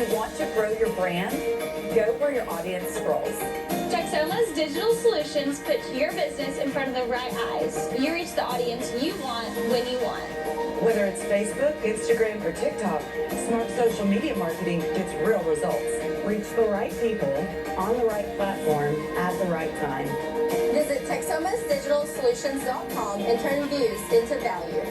you want to grow your brand, go where your audience scrolls. Texoma's digital solutions put your business in front of the right eyes. You reach the audience you want when you want. Whether it's Facebook, Instagram, or TikTok, smart social media marketing gets real results. Reach the right people on the right platform at the right time. Visit TexomasDigitalSolutions.com and turn views into value.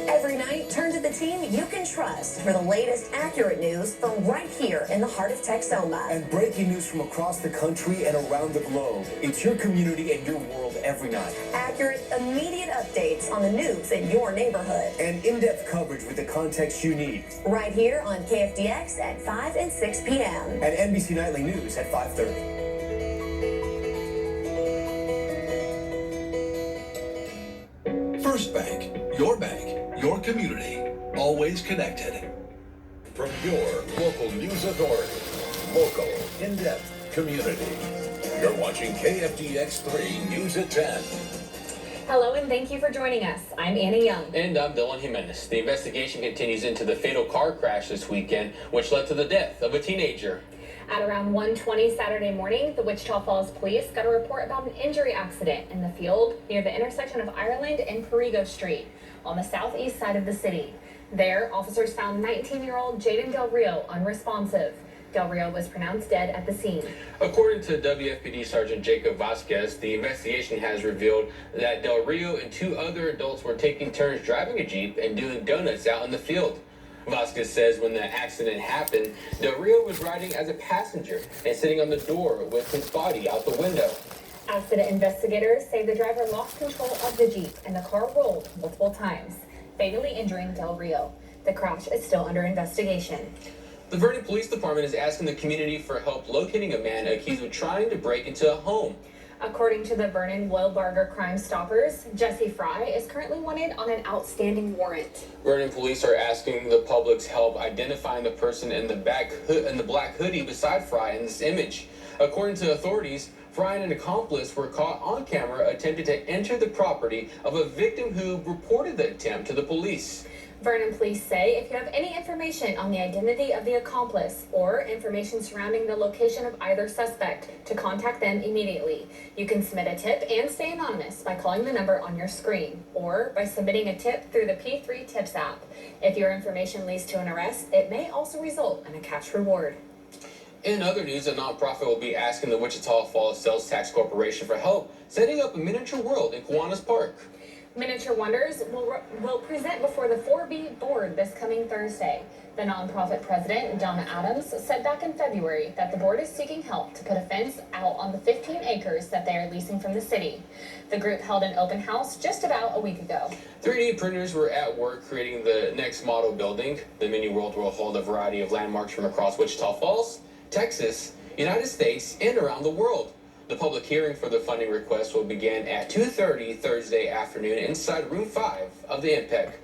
Every night, turn to the team you can trust for the latest accurate news from right here in the heart of Texoma. And breaking news from across the country and around the globe. It's your community and your world every night. Accurate, immediate updates on the news in your neighborhood. And in-depth coverage with the context you need. Right here on KFDX at 5 and 6 p.m. And NBC Nightly News at 5:30. First Bank, your community, always connected. From your local news authority, local, in-depth community. You're watching KFDX 3 News at 10. Hello and thank you for joining us. I'm Annie Young. And I'm Dylan Jimenez. The investigation continues into the fatal car crash this weekend, which led to the death of a teenager. At around 1:20 Saturday morning, the Wichita Falls police got a report about an injury accident in the field near the intersection of Ireland and Perigo Street on the southeast side of the city. There, officers found 19-year-old Jaden Del Rio unresponsive. Del Rio was pronounced dead at the scene. According to WFPD Sergeant Jacob Vasquez, the investigation has revealed that Del Rio and two other adults were taking turns driving a Jeep and doing donuts out in the field. Vasquez says when the accident happened, Del Rio was riding as a passenger and sitting on the door with his body out the window. Accident investigators say the driver lost control of the Jeep and the car rolled multiple times, fatally injuring Del Rio. The crash is still under investigation. The Vernon Police Department is asking the community for help locating a man accused of trying to break into a home. According to the Vernon Wilbarger Crime Stoppers, Jesse Fry is currently wanted on an outstanding warrant. Vernon police are asking the public's help identifying the person in the black hoodie beside Fry in this image. According to authorities, Fry and an accomplice were caught on camera attempting to enter the property of a victim who reported the attempt to the police. Vernon police say if you have any information on the identity of the accomplice or information surrounding the location of either suspect, to contact them immediately. You can submit a tip and stay anonymous by calling the number on your screen or by submitting a tip through the P3 Tips app. If your information leads to an arrest, it may also result in a cash reward. In other news, a nonprofit will be asking the Wichita Falls Sales Tax Corporation for help setting up a miniature world in Kiwanis Park. Miniature Wonders will present before the 4B board this coming Thursday. The nonprofit president, Donna Adams, said back in February that the board is seeking help to put a fence out on the 15 acres that they are leasing from the city. The group held an open house just about a week ago. 3D printers were at work creating the next model building. The mini world will hold a variety of landmarks from across Wichita Falls, Texas, United States, and around the world. The public hearing for the funding request will begin at 2:30 Thursday afternoon inside Room 5 of the MPEC.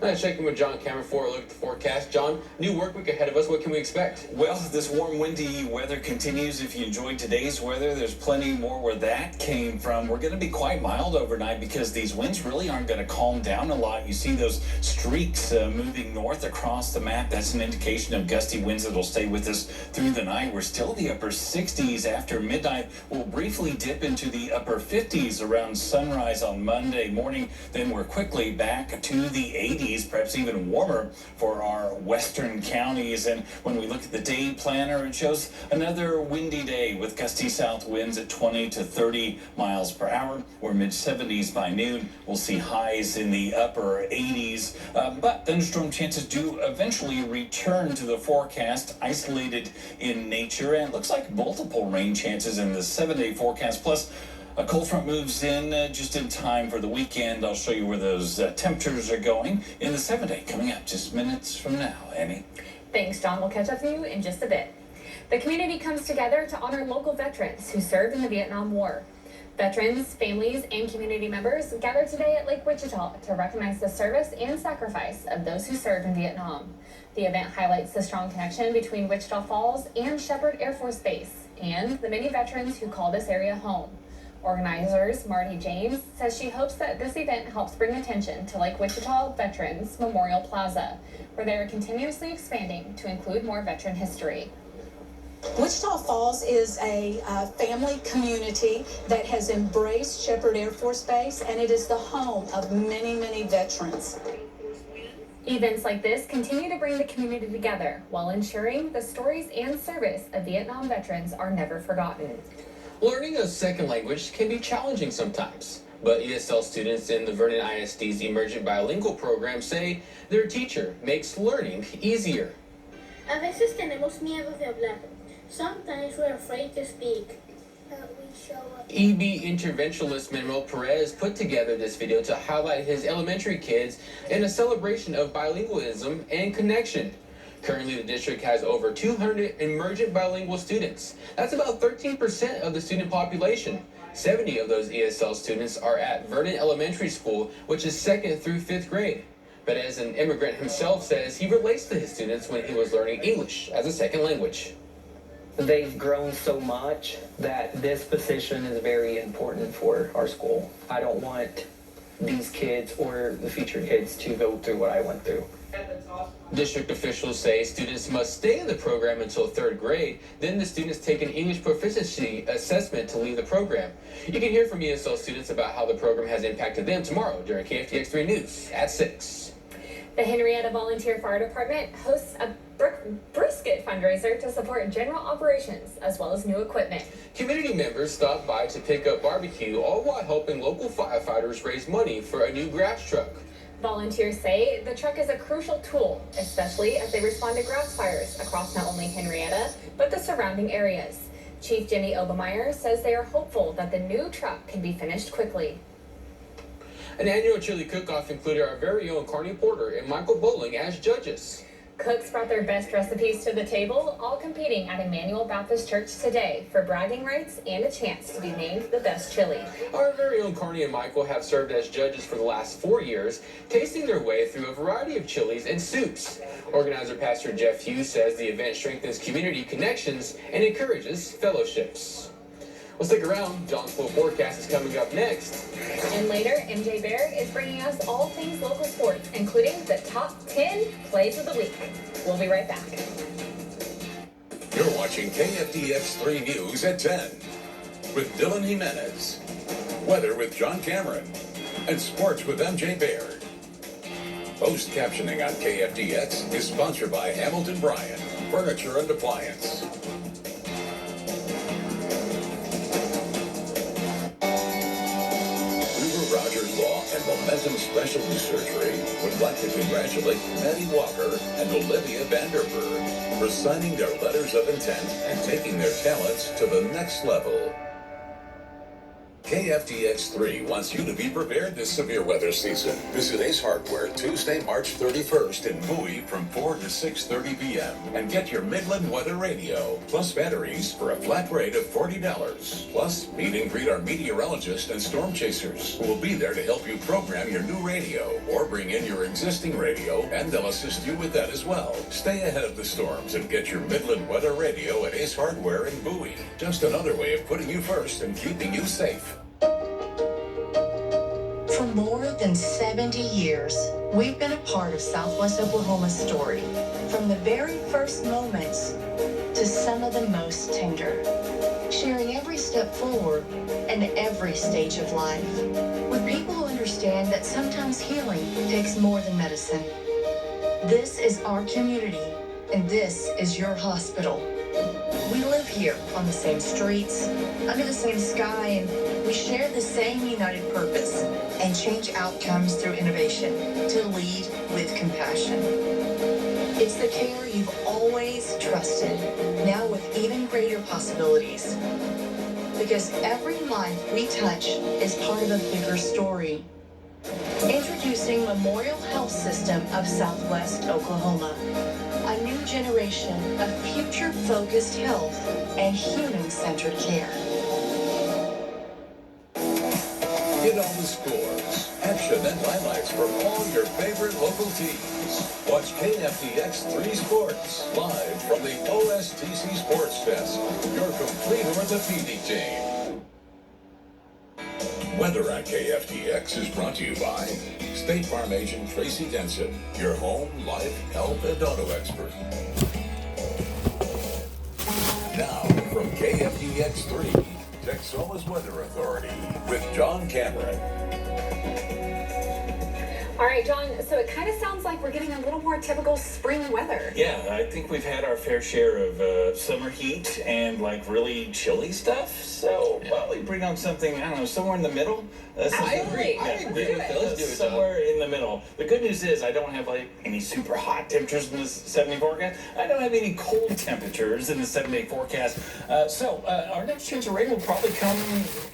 Now checking with John Cameron for a look at the forecast. John, new work week ahead of us. What can we expect? Well, this warm, windy weather continues. If you enjoyed today's weather, there's plenty more where that came from. We're going to be quite mild overnight because these winds really aren't going to calm down a lot. You see those streaks moving north across the map. That's an indication of gusty winds that will stay with us through the night. We're still in the upper 60s after midnight. We'll briefly dip into the upper 50s around sunrise on Monday morning. Then we're quickly back to the 80s. Perhaps even warmer for our western counties. And when we look at the day planner, it shows another windy day with gusty south winds at 20 to 30 miles per hour. We're mid-70s by noon. We'll see highs in the upper 80s. But thunderstorm chances do eventually return to the forecast, isolated in nature. And it looks like multiple rain chances in the 7-day forecast. Plus, a cold front moves in just in time for the weekend. I'll show you where those temperatures are going in the 7-day coming up just minutes from now. Annie. Thanks, John. We'll catch up with you in just a bit. The community comes together to honor local veterans who served in the Vietnam War. Veterans, families, and community members gathered today at Lake Wichita to recognize the service and sacrifice of those who served in Vietnam. The event highlights the strong connection between Wichita Falls and Shepherd Air Force Base and the many veterans who call this area home. Organizers Marty James says she hopes that this event helps bring attention to Lake Wichita Veterans Memorial Plaza, where they are continuously expanding to include more veteran history. Wichita Falls is a family community that has embraced Shepherd Air Force Base, and it is the home of many, many veterans. Events like this continue to bring the community together while ensuring the stories and service of Vietnam veterans are never forgotten. Learning a second language can be challenging sometimes, but ESL students in the Vernon ISD's Emergent Bilingual program say their teacher makes learning easier. A veces tenemos miedo de hablar. Sometimes we're afraid to speak. EB interventionist Manuel Perez put together this video to highlight his elementary kids in a celebration of bilingualism and connection. Currently, the district has over 200 emergent bilingual students. That's about 13% of the student population. 70 of those ESL students are at Vernon Elementary School, which is 2nd through 5th grade. But as an immigrant himself says, he relates to his students when he was learning English as a second language. They've grown so much that this position is very important for our school. I don't want these kids or the future kids to go through what I went through. District officials say students must stay in the program until 3rd grade. Then the students take an English proficiency assessment to leave the program. You can hear from ESL students about how the program has impacted them tomorrow during KFDX 3 News at 6. The Henrietta Volunteer Fire Department hosts a brisket fundraiser to support general operations as well as new equipment. Community members stopped by to pick up barbecue, all while helping local firefighters raise money for a new grass truck. Volunteers say the truck is a crucial tool, especially as they respond to grass fires across not only Henrietta, but the surrounding areas. Chief Jimmy Obermeyer says they are hopeful that the new truck can be finished quickly. An annual chili cook-off included our very own Carney Porter and Michael Bowling as judges. Cooks brought their best recipes to the table, all competing at Emmanuel Baptist Church today for bragging rights and a chance to be named the best chili. Our very own Carney and Michael have served as judges for the last 4 years, tasting their way through a variety of chilies and soups. Organizer Pastor Jeff Hughes says the event strengthens community connections and encourages fellowships. Well, stick around. John's full forecast is coming up next. And later, MJ Baird is bringing us all things local sports, including the top 10 plays of the week. We'll be right back. You're watching KFDX 3 News at 10 with Dylan Jimenez, weather with John Cameron, and sports with MJ Baird. Post captioning on KFDX is sponsored by Hamilton Bryan Furniture and Appliance. And Momentum Specialty Surgery would like to congratulate Maddie Walker and Olivia Vanderberg for signing their letters of intent and taking their talents to the next level. KFDX 3 wants you to be prepared this severe weather season. Visit Ace Hardware Tuesday, March 31st in Bowie from 4 to 6:30 p.m. and get your Midland weather radio, plus batteries for a flat rate of $40. Plus, meet and greet our meteorologist and storm chasers who will be there to help you program your new radio or bring in your existing radio, and they'll assist you with that as well. Stay ahead of the storms and get your Midland weather radio at Ace Hardware in Bowie. Just another way of putting you first and keeping you safe. For more than 70 years, we've been a part of Southwest Oklahoma's story, from the very first moments to some of the most tender, sharing every step forward and every stage of life, with people who understand that sometimes healing takes more than medicine. This is our community, and this is your hospital. We live here on the same streets, under the same sky, and we share the same united purpose and change outcomes through innovation to lead with compassion. It's the care you've always trusted, now with even greater possibilities. Because every life we touch is part of a bigger story. Introducing Memorial Health System of Southwest Oklahoma. A new generation of future-focused health and human-centered care. Get all the scores, action, and highlights from all your favorite local teams. Watch KFDX 3 Sports live from the OSTC Sports Desk, your complete orthopedic team. Weather at KFDX is brought to you by State Farm agent Tracy Denson, your home, life, health, and auto expert. Now, from KFDX 3, Texoma's Weather Authority with John Cameron. All right, John, so it kind of sounds like we're getting a little more typical spring weather. Yeah, I think we've had our fair share of summer heat and like really chilly stuff. So probably bring on something, I don't know, somewhere in the middle. I agree. Yeah, Let's do it. somewhere in the middle. The good news is I don't have like any super hot temperatures in this 7-day forecast. I don't have any cold temperatures in the 7-day forecast. So our next chance of rain will probably come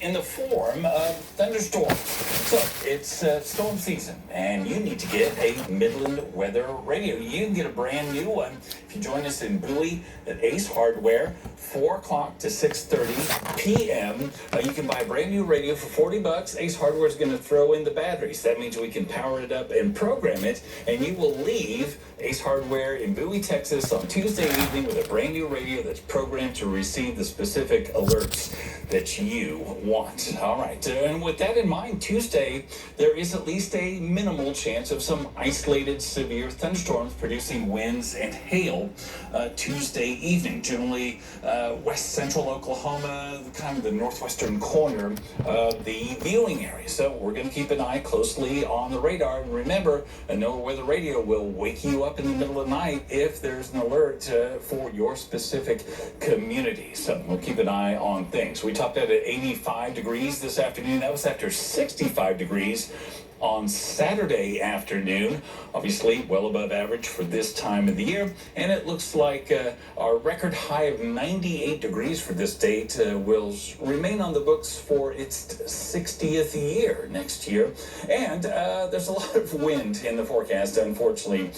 in the form of thunderstorms. So it's storm season, and you need to get a Midland Weather Radio. You can get a brand new one if you join us in Bowie at Ace Hardware, 4 o'clock to 6:30 p.m. You can buy a brand new radio for $40. Ace Hardware is going to throw in the batteries. That means we can power it up and program it, and you will leave Ace Hardware in Bowie, Texas on Tuesday evening with a brand new radio that's programmed to receive the specific alerts that you want. All right, and with that in mind, Tuesday, there is at least a minimal chance of some isolated severe thunderstorms producing winds and hail Tuesday evening. Generally, west central Oklahoma, kind of the northwestern corner of the viewing area. So we're going to keep an eye closely on the radar. And remember, a NOAA Weather Radio will wake you up in the middle of the night if there's an alert for your specific community. So we'll keep an eye on things. We topped out at 85 degrees this afternoon. That was after 65 degrees on Saturday afternoon, obviously well above average for this time of the year, and it looks like our record high of 98 degrees for this date will remain on the books for its 60th year next year. And there's a lot of wind in the forecast, unfortunately.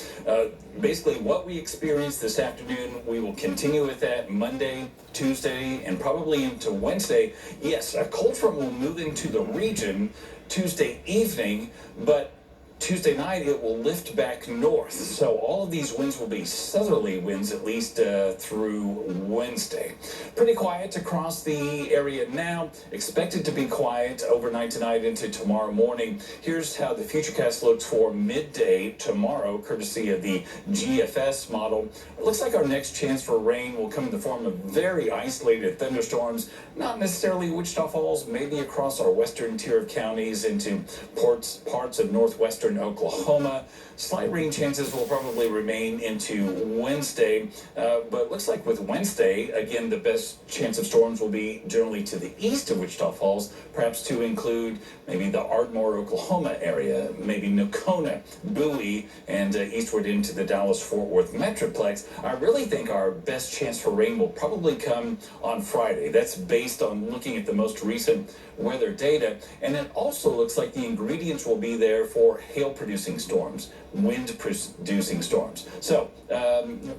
Basically what we experienced this afternoon, we will continue with that Monday, Tuesday, and probably into Wednesday. Yes, a cold front will move into the region Tuesday evening, but Tuesday night it will lift back north. So all of these winds will be southerly winds at least through Wednesday. Pretty quiet across the area now. Expected to be quiet overnight tonight into tomorrow morning. Here's how the Futurecast looks for midday tomorrow, courtesy of the GFS model. It looks like our next chance for rain will come in the form of very isolated thunderstorms, not necessarily Wichita Falls, maybe across our western tier of counties into parts of northwestern Oklahoma. Slight rain chances will probably remain into Wednesday, but looks like with Wednesday, again, the best chance of storms will be generally to the east of Wichita Falls, perhaps to include maybe the Ardmore, Oklahoma area, maybe Nocona, Bowie, and eastward into the Dallas-Fort Worth Metroplex. I really think our best chance for rain will probably come on Friday. That's based on looking at the most recent weather data, and it also looks like the ingredients will be there for hail-producing storms, wind-producing storms. So,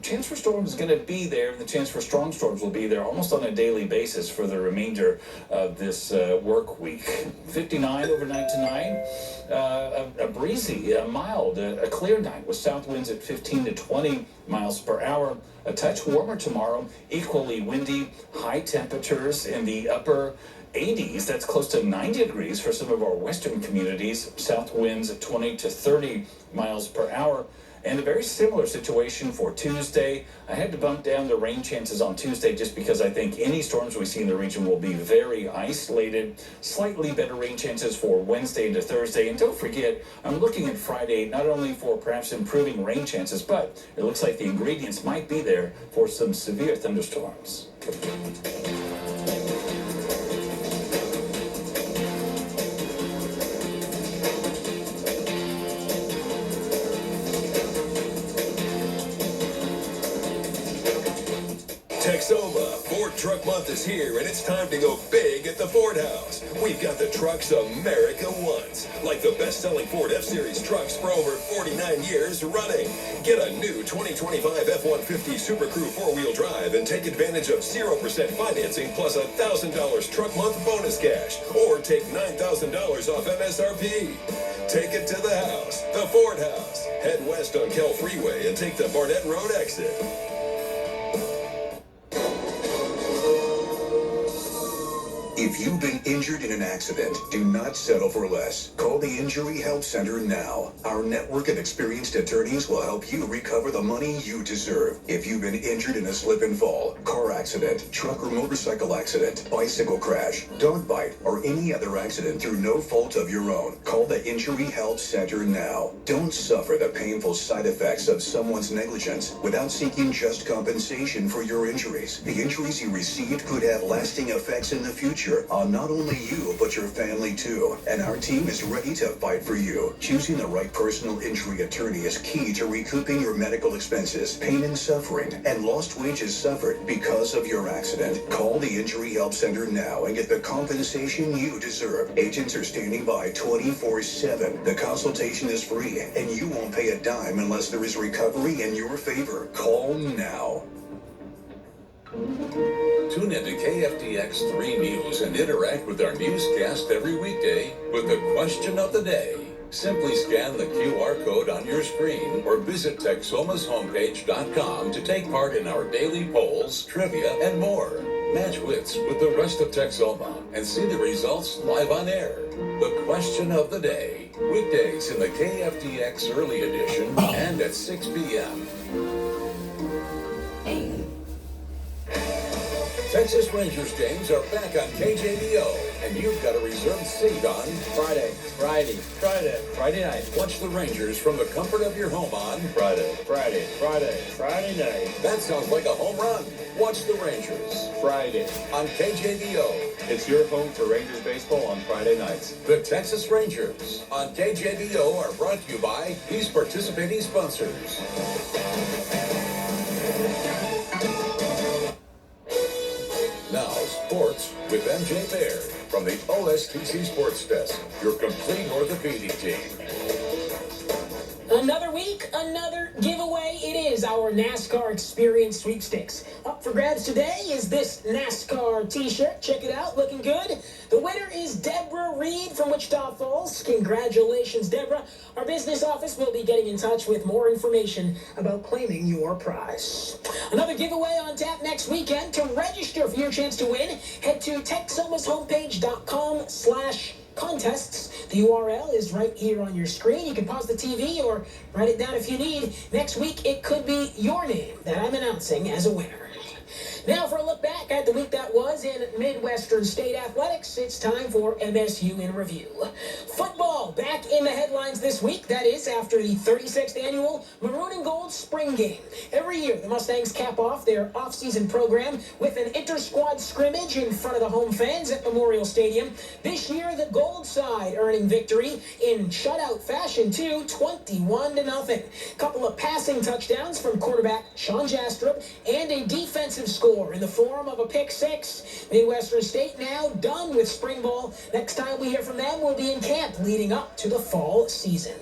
chance for storms is going to be there, and the chance for strong storms will be there almost on a daily basis for the remainder of this work week. 59 overnight tonight, a breezy, a mild, a clear night with south winds at 15 to 20 miles per hour. A touch warmer tomorrow, equally windy, high temperatures in the upper 80s. That's close to 90 degrees for some of our western communities. South winds at 20 to 30 miles per hour. And a very similar situation for Tuesday. I had to bump down the rain chances on Tuesday just because I think any storms we see in the region will be very isolated. Slightly better rain chances for Wednesday into Thursday. And don't forget, I'm looking at Friday not only for perhaps improving rain chances, but it looks like the ingredients might be there for some severe thunderstorms. Texoma, Ford Truck Month is here, and it's time to go big at the Ford House. We've got the trucks America wants, like the best-selling Ford F-Series trucks for over 49 years running. Get a new 2025 F-150 Super Crew 4-wheel drive and take advantage of 0% financing plus $1,000 Truck Month bonus cash, or take $9,000 off MSRP. Take it to the house, the Ford House. Head west on Kell Freeway and take the Barnett Road exit. If you've been injured in an accident, do not settle for less. Call the Injury Help Center now. Our network of experienced attorneys will help you recover the money you deserve. If you've been injured in a slip and fall, car accident, truck or motorcycle accident, bicycle crash, dog bite, or any other accident through no fault of your own, call the Injury Help Center now. Don't suffer the painful side effects of someone's negligence without seeking just compensation for your injuries. The injuries you received could have lasting effects in the future on not only you, but your family too. And our team is ready to fight for you. Choosing the right personal injury attorney is key to recouping your medical expenses, pain and suffering, and lost wages suffered because of your accident. Call the Injury Help Center now and get the compensation you deserve. Agents are standing by 24/7. The consultation is free, and you won't pay a dime unless there is recovery in your favor. Call now. Tune into KFDX 3 News and interact with our newscast every weekday with the question of the day. Simply scan the QR code on your screen or visit TexomasHomepage.com to take part in our daily polls, trivia, and more. Match wits with the rest of Texoma and see the results live on air. The question of the day. Weekdays in the KFDX Early Edition and at 6 p.m. Texas Rangers games are back on KJDO, and you've got a reserved seat on Friday night. Watch the Rangers from the comfort of your home on Friday night. That sounds like a home run. Watch the Rangers Friday on KJDO. It's your home for Rangers baseball on Friday nights. The Texas Rangers on KJDO are brought to you by these participating sponsors. Now, sports with MJ Baird from the OSTC Sports Desk, your complete orthopedic team. Another week, another giveaway. It is our NASCAR Experience Sweepstakes. Up for grabs today is this NASCAR t-shirt. Check it out, looking good. The winner is Deborah Reed from Wichita Falls. Congratulations, Deborah. Our business office will be getting in touch with more information about claiming your prize. Another giveaway on tap next weekend. To register for your chance to win, head to TexomasHomepage.com/contests. The URL is right here on your screen. You can pause the TV or write it down if you need. Next week, it could be your name that I'm announcing as a winner. Now for a look back at the week that was in Midwestern State Athletics, it's time for MSU in Review. Football back in the headlines this week. That is after the 36th annual Maroon and Gold Spring Game. Every year, the Mustangs cap off their off-season program with an inter-squad scrimmage in front of the home fans at Memorial Stadium. This year, the Gold side earning victory in shutout fashion too, 21-0. Couple of passing touchdowns from quarterback Sean Jastrup and a defensive score in the form of a pick six. Midwestern State now done with spring ball. Next time we hear from them, we'll be in camp leading up to the fall season.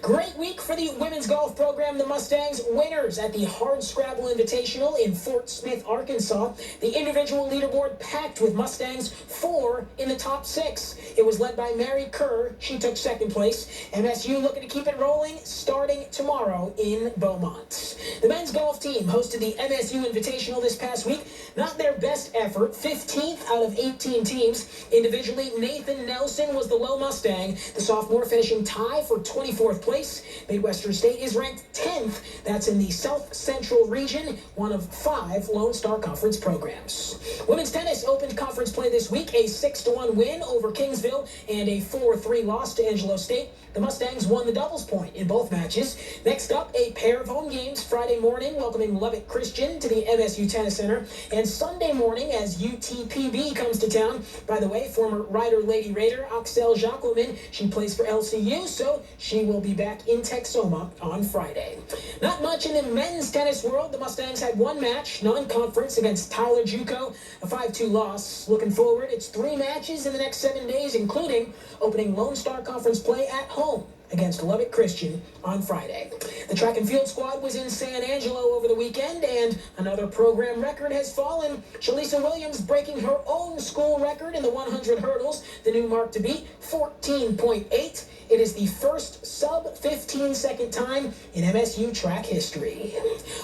Great week for the women's golf program. The Mustangs winners at the Hardscrabble Invitational in Fort Smith, Arkansas. The individual leaderboard packed with Mustangs, 4 in the top 6. It was led by Mary Kerr. She took second place. MSU looking to keep it rolling starting tomorrow in Beaumont. The men's golf team hosted the MSU Invitational this past week. Not their best effort, 15th out of 18 teams. Individually, Nathan Nelson was the low Mustang. The sophomore finishing tie for 24th place. Midwestern State is ranked 10th. That's in the South Central region, one of 5 Lone Star Conference programs. Women's tennis opened conference play this week. A 6-1 win over Kingsville and a 4-3 loss to Angelo State. The Mustangs won the doubles point in both matches. Next up, a pair of home games Friday morning, welcoming Lubbock Christian to the MSU Tennis Center. And Sunday morning, as UTPB comes to town. By the way, former Rider Lady Raider Axel Jacquemin, she plays for LCU, so she will be back in Texoma on Friday. Not much in the men's tennis world. The Mustangs had one match, non-conference, against Tyler Juco, a 5-2 loss. Looking forward, it's 3 matches in the next 7 days, including opening Lone Star Conference play at home against Lubbock Christian on Friday. The track and field squad was in San Angelo over the weekend, and another program record has fallen. Shalisa Williams breaking her own school record in the 100 hurdles. The new mark to beat, 14.8. It is the first sub-15-second time in MSU track history.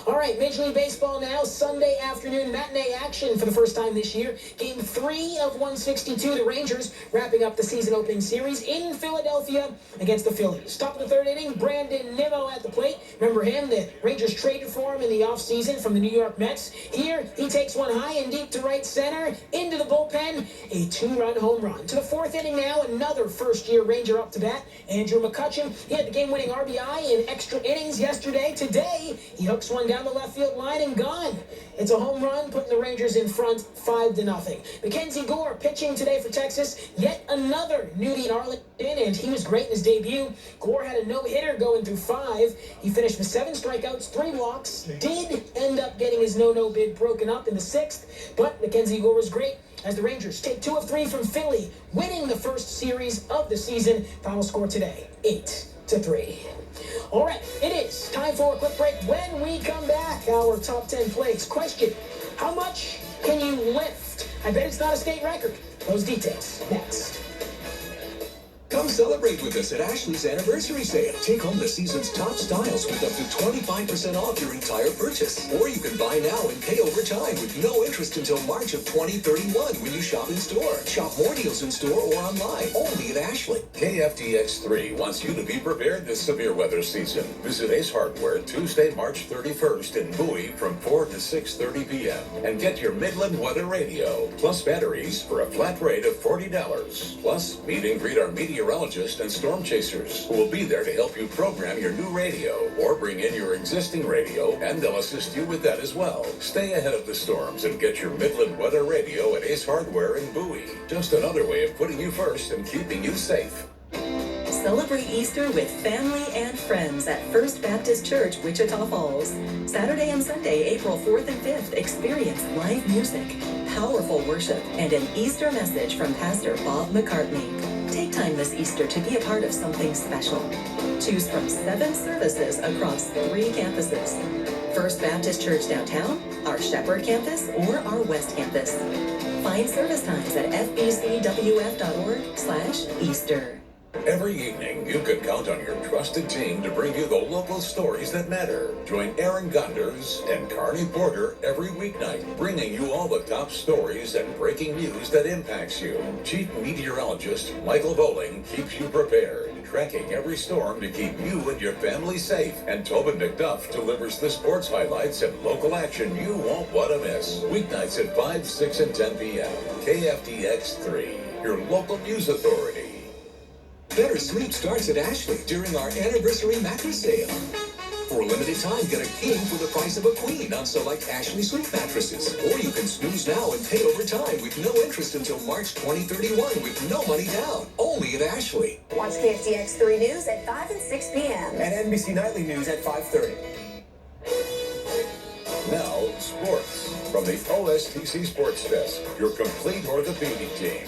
All right, Major League Baseball now. Sunday afternoon matinee action for the first time this year. Game 3 of 162. The Rangers wrapping up the season opening series in Philadelphia against the Phillies. Top of the third inning, Brandon Nimmo at the plate. Remember him? The Rangers traded for him in the offseason from the New York Mets. Here, he takes one high and deep to right center, into the bullpen, a 2-run home run. To the fourth inning now, another first-year Ranger up to bat, Andrew McCutchen. He had the game-winning RBI in extra innings yesterday. Today, he hooks one down the left field line and gone. It's a home run, putting the Rangers in front 5-0. Mackenzie Gore pitching today for Texas. Yet another newbie in Arlington, and he was great in his debut. Gore had a no-hitter going through 5. He finished with 7 strikeouts, 3 walks. Did end up getting his no bid broken up in the 6th, but Mackenzie Gore was great as the Rangers take 2 of 3 from Philly, winning the first series of the season. Final score today, 8-3. All right, it is time for a quick break. When we come back, our top 10 plays. Question, how much can you lift? I bet it's not a state record. Those details next. Come celebrate with us at Ashley's Anniversary Sale. Take home the season's top styles with up to 25% off your entire purchase. Or you can buy now and pay over time with no interest until March of 2031 when you shop in store. Shop more deals in store or online, only at Ashley. KFDX 3 wants you to be prepared this severe weather season. Visit Ace Hardware Tuesday, March 31st in Bowie from 4 to 6:30 p.m. and get your Midland weather radio, plus batteries for a flat rate of $40. Plus, meet and greet our meteorologist and storm chasers who will be there to help you program your new radio or bring in your existing radio, and they'll assist you with that as well. Stay ahead of the storms and get your Midland weather radio at Ace Hardware in Bowie. Just another way of putting you first and keeping you safe. Celebrate Easter with family and friends at First Baptist Church, Wichita Falls. Saturday and Sunday, April 4th and 5th, experience live music, powerful worship, and an Easter message from Pastor Bob McCartney. Take time this Easter to be a part of something special. Choose from 7 services across 3 campuses. First Baptist Church downtown, our Shepherd campus, or our West campus. Find service times at fbcwf.org/Easter. Every evening, you can count on your trusted team to bring you the local stories that matter. Join Aaron Gonders and Carney Porter every weeknight, bringing you all the top stories and breaking news that impacts you. Chief Meteorologist Michael Bowling keeps you prepared, tracking every storm to keep you and your family safe. And Tobin McDuff delivers the sports highlights and local action you won't want to miss. Weeknights at 5, 6, and 10 p.m. KFDX 3, your local news authority. Better sleep starts at Ashley during our anniversary mattress sale. For a limited time, get a king for the price of a queen on select Ashley sleep mattresses. Or you can snooze now and pay over time with no interest until March 2031 with no money down. Only at Ashley. Watch KFDX 3 News at 5 and 6 p.m. And NBC Nightly News at 5:30. Now, sports. From the OSTC Sports Desk, your complete orthopedic team.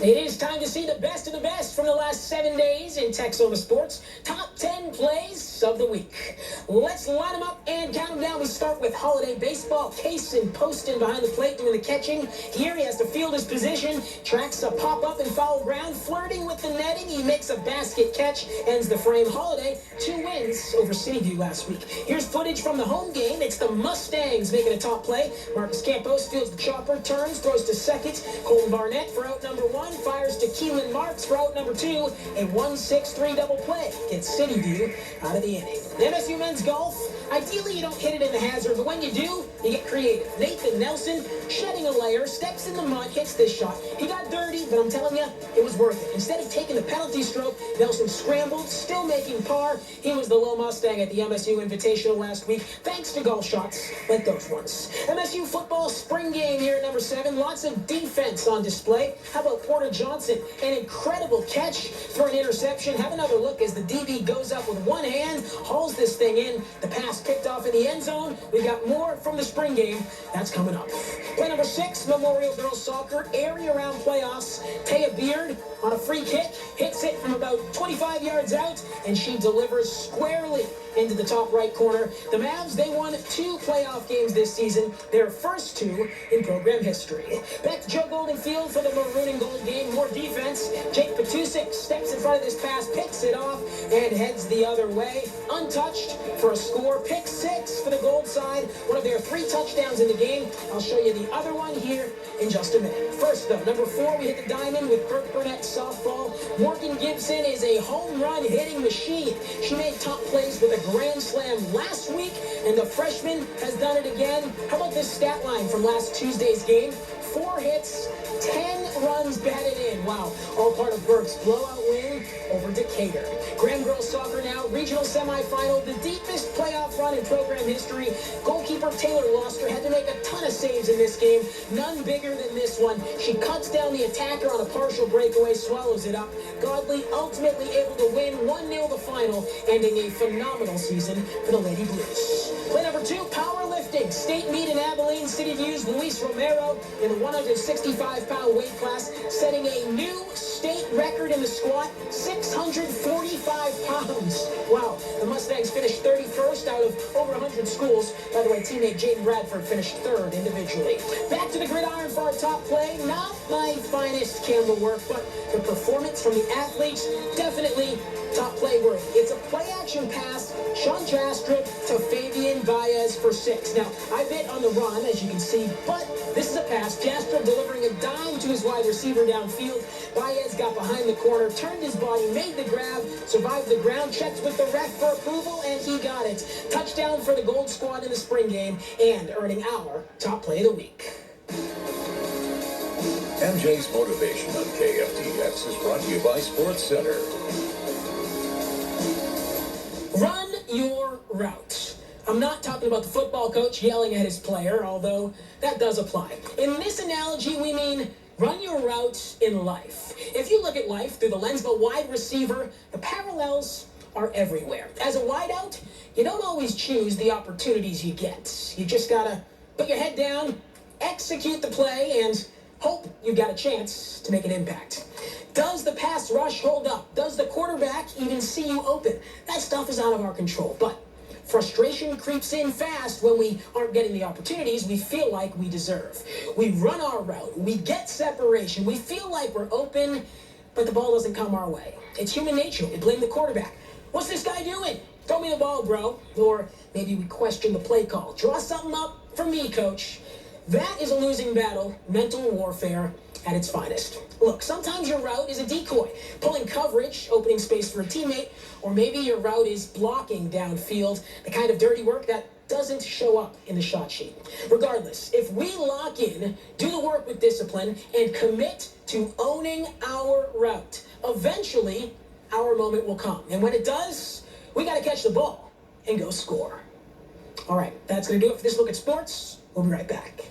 It is time to see the best of the best from the last 7 days in Texoma Sports. Top 10 plays of the week. Let's line them up and count them down. We start with holiday baseball. Kaysen Poston behind the plate doing the catching. Here he has to field his position, tracks a pop-up and foul ground, flirting with the netting. He makes a basket catch, ends the frame. Holiday, 2 wins over Cityview last week. Here's footage from the home game. It's the Mustangs making a top play. Marcus Campos fields the chopper, turns, throws to second. Colton Barnett for out number 1. Fires to Keelan Marks for out number 2. A 1-6-3 double play gets Cityview out of the inning. MSU men's golf. Ideally, you don't hit it in the hazard, but when you do, you get creative. Nathan Nelson, shedding a layer, steps in the mud, hits this shot. He got dirty, but I'm telling you, it was worth it. Instead of taking the penalty stroke, Nelson scrambled, still making par. He was the low Mustang at the MSU Invitational last week, thanks to golf shots like those ones. MSU football spring game here at number 7. Lots of defense on display. How about Porter Johnson? An incredible catch for an interception. Have another look as the DB goes up with one hand, hauls this thing in. The pass picked off in the end zone. We got more from the spring game. That's coming up. Play number 6, Memorial Girls Soccer, area round playoffs. Taya Beard on a free kick, hits it from about 25 yards out, and she delivers squarely into the top right corner. The Mavs, they won 2 playoff games this season, their first 2 in program history. Back to Joe Goldenfield for the maroon and gold game. More defense. Jake Petusik steps in front of this pass, picks it off, and heads the other way. Untouched for a score. Pick 6 for the gold side. One of their 3 touchdowns in the game. I'll show you the other one here in just a minute. First, though, number 4, we hit the diamond with Burke Burnett softball. Morgan Gibson is a home run hitting machine. She made top plays with a grand slam last week, and the freshman has done it again. How about this stat line from last Tuesday's game? 4 hits, 10 runs batted in. Wow, all part of Burke's blowout win over Decatur. Graham Girls Soccer now, regional semifinal, the deepest playoff run in program history. Goalkeeper Taylor Loster had to make a ton of saves in this game, none bigger than this one. She cuts down the attacker on a partial breakaway, swallows it up. Godley ultimately able to win 1-0 the final, ending a phenomenal season for the Lady Blues. Play number 2, powerlifting. State meet in Abilene. City View's Luis Romero in the 165-pound weight class, setting a new state record in the squat, 645 pounds. Wow, the Mustangs finished 31st out of over 100 schools. By the way, teammate Jaden Bradford finished 3rd individually. Back to the gridiron for our top play. Not my finest camera work, but the performance from the athletes, definitely top play worthy. It's a play-action pass, Sean Jastrup to Fabian Baez for 6. Now, I bit on the run, as you can see, but this is a pass. Jastrup delivering a dime to his wide receiver downfield. Baez got behind the corner, turned his body, made the grab, survived the ground, checked with the ref for approval, and he got it. Touchdown for the Gold Squad in the spring game, and earning our top play of the week. MJ's Motivation on KFDX is brought to you by Sports Center. Run your route. I'm not talking about the football coach yelling at his player, although that does apply. In this analogy, we mean run your route in life. If you look at life through the lens of a wide receiver, the parallels are everywhere. As a wideout, you don't always choose the opportunities you get. You just gotta put your head down, execute the play, and hope you've got a chance to make an impact. Does the pass rush hold up? Does the quarterback even see you open? That stuff is out of our control, but frustration creeps in fast when we aren't getting the opportunities we feel like we deserve. We run our route, we get separation, we feel like we're open, but the ball doesn't come our way. It's human nature. We blame the quarterback. What's this guy doing? Throw me the ball, bro. Or maybe we question the play call. Draw something up for me, coach. That is a losing battle, mental warfare at its finest. Look, sometimes your route is a decoy, pulling coverage, opening space for a teammate, or maybe your route is blocking downfield, the kind of dirty work that doesn't show up in the shot sheet. Regardless, if we lock in, do the work with discipline, and commit to owning our route, eventually our moment will come. And when it does, we got to catch the ball and go score. All right, that's going to do it for this look at sports. We'll be right back.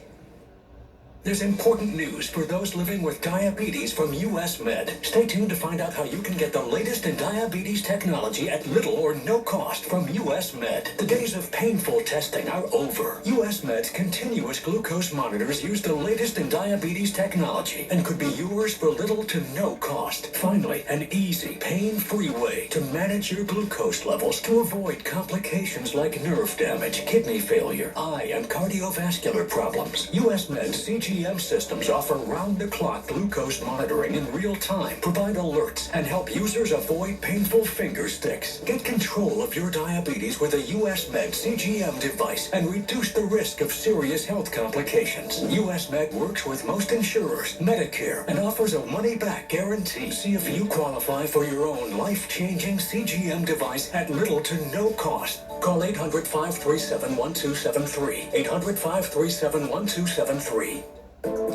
There's important news for those living with diabetes from US Med. Stay tuned to find out how you can get the latest in diabetes technology at little or no cost from US Med. The days of painful testing are over. US Med's continuous glucose monitors use the latest in diabetes technology and could be yours for little to no cost. Finally, an easy, pain-free way to manage your glucose levels to avoid complications like nerve damage, kidney failure, eye and cardiovascular problems. US Med's CGM systems offer round-the-clock glucose monitoring in real time, provide alerts, and help users avoid painful finger sticks. Get control of your diabetes with a US Med CGM device and reduce the risk of serious health complications. US Med works with most insurers, Medicare, and offers a money-back guarantee. See if you qualify for your own life-changing CGM device at little to no cost. Call 800-537-1273. 800-537-1273.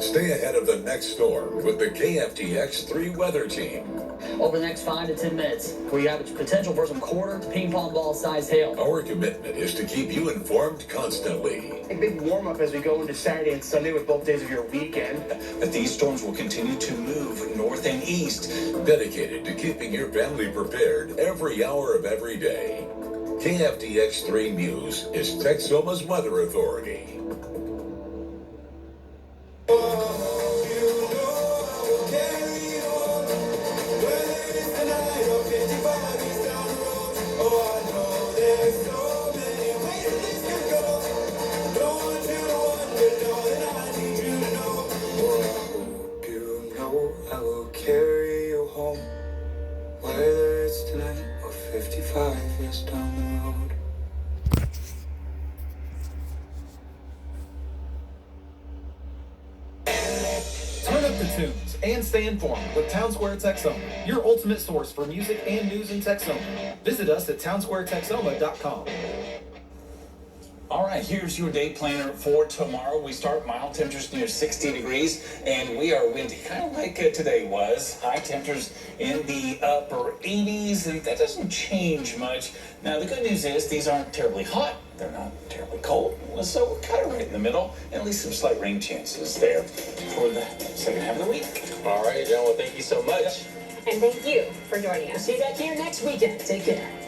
Stay ahead of the next storm with the KFDX 3 weather team. Over the next 5 to 10 minutes, we have potential for some quarter ping pong ball sized hail. Our commitment is to keep you informed constantly. A big warm up as we go into Saturday and Sunday with both days of your weekend. But these storms will continue to move north and east. Dedicated to keeping your family prepared every hour of every day. KFDX 3 News is Texoma's weather authority. You know I will carry carry you home, whether it's tonight or 55 years down the road. Turn up the tunes and stay informed with Town Square Texoma, your ultimate source for music and news in Texoma. Visit us at townsquaretexoma.com. All right, here's your day planner for tomorrow. We start mild temperatures near 60 degrees, and we are windy, kind of like today was. High temperatures in the upper 80s, and that doesn't change much. Now, the good news is these aren't terribly hot. They're not terribly cold, so we're kind of right in the middle. At least some slight rain chances there for the second half of the week. All right, John, well, thank you so much. And thank you for joining us. See you back here next weekend. Take care.